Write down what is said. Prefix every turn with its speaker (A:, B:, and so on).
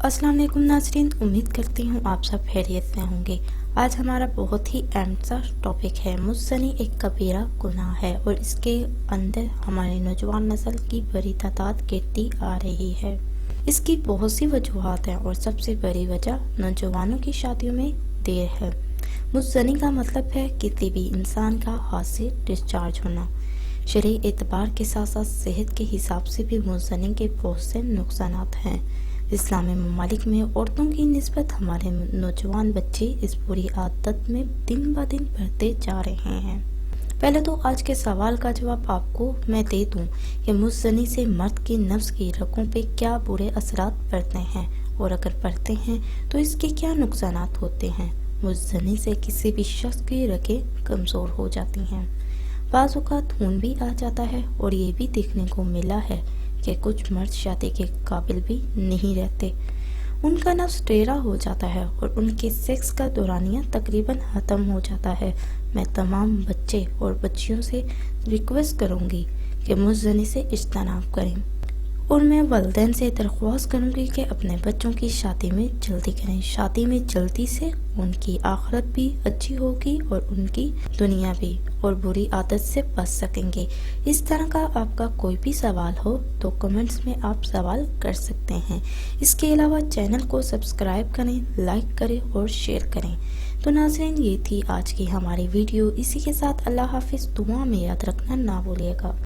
A: السلام علیکم ناظرین، امید کرتی ہوں آپ سب خیریت سے ہوں گے۔ آج ہمارا بہت ہی اہم سا ٹاپک ہے، مجزنی ایک کبیرہ گناہ ہے اور اس کے اندر ہمارے نوجوان نسل کی بڑی تعداد گرتی آ رہی ہے۔ اس کی بہت سی وجوہات ہیں اور سب سے بڑی وجہ نوجوانوں کی شادیوں میں دیر ہے۔ مجزنی کا مطلب ہے کسی بھی انسان کا ہاتھ سے ڈسچارج ہونا۔ شرعی اعتبار کے ساتھ ساتھ صحت کے حساب سے بھی مجزنی کے بہت سے نقصانات ہیں۔ اسلامی ممالک میں عورتوں کی نسبت ہمارے نوجوان بچے اس بری عادت میں دن بہ دن بڑھتے جا رہے ہیں۔ پہلے تو آج کے سوال کا جواب آپ کو میں دے دوں کہ مجزنی سے مرد کی نفس کی رگوں پہ کیا برے اثرات پڑتے ہیں، اور اگر پڑتے ہیں تو اس کے کیا نقصانات ہوتے ہیں۔ مجزنی سے کسی بھی شخص کی رگیں کمزور ہو جاتی ہیں، بعض اوقات خون بھی آ جاتا ہے، اور یہ بھی دیکھنے کو ملا ہے کہ کچھ مرد شادی کے قابل بھی نہیں رہتے، ان کا نفس ٹیڑھا ہو جاتا ہے اور ان کے سیکس کا دورانیہ تقریباً ختم ہو جاتا ہے۔ میں تمام بچے اور بچیوں سے ریکویسٹ کروں گی کہ مجزنی سے اجتناب کریں، اور میں والدین سے درخواست کروں گی کہ اپنے بچوں کی شادی میں جلدی کریں۔ شادی میں جلدی سے ان کی آخرت بھی اچھی ہوگی اور ان کی دنیا بھی، اور بری عادت سے بچ سکیں گے۔ اس طرح کا آپ کا کوئی بھی سوال ہو تو کمنٹس میں آپ سوال کر سکتے ہیں۔ اس کے علاوہ چینل کو سبسکرائب کریں، لائک کریں اور شیئر کریں۔ تو ناظرین، یہ تھی آج کی ہماری ویڈیو۔ اسی کے ساتھ اللہ حافظ، دعا میں یاد رکھنا نہ بھولیے گا۔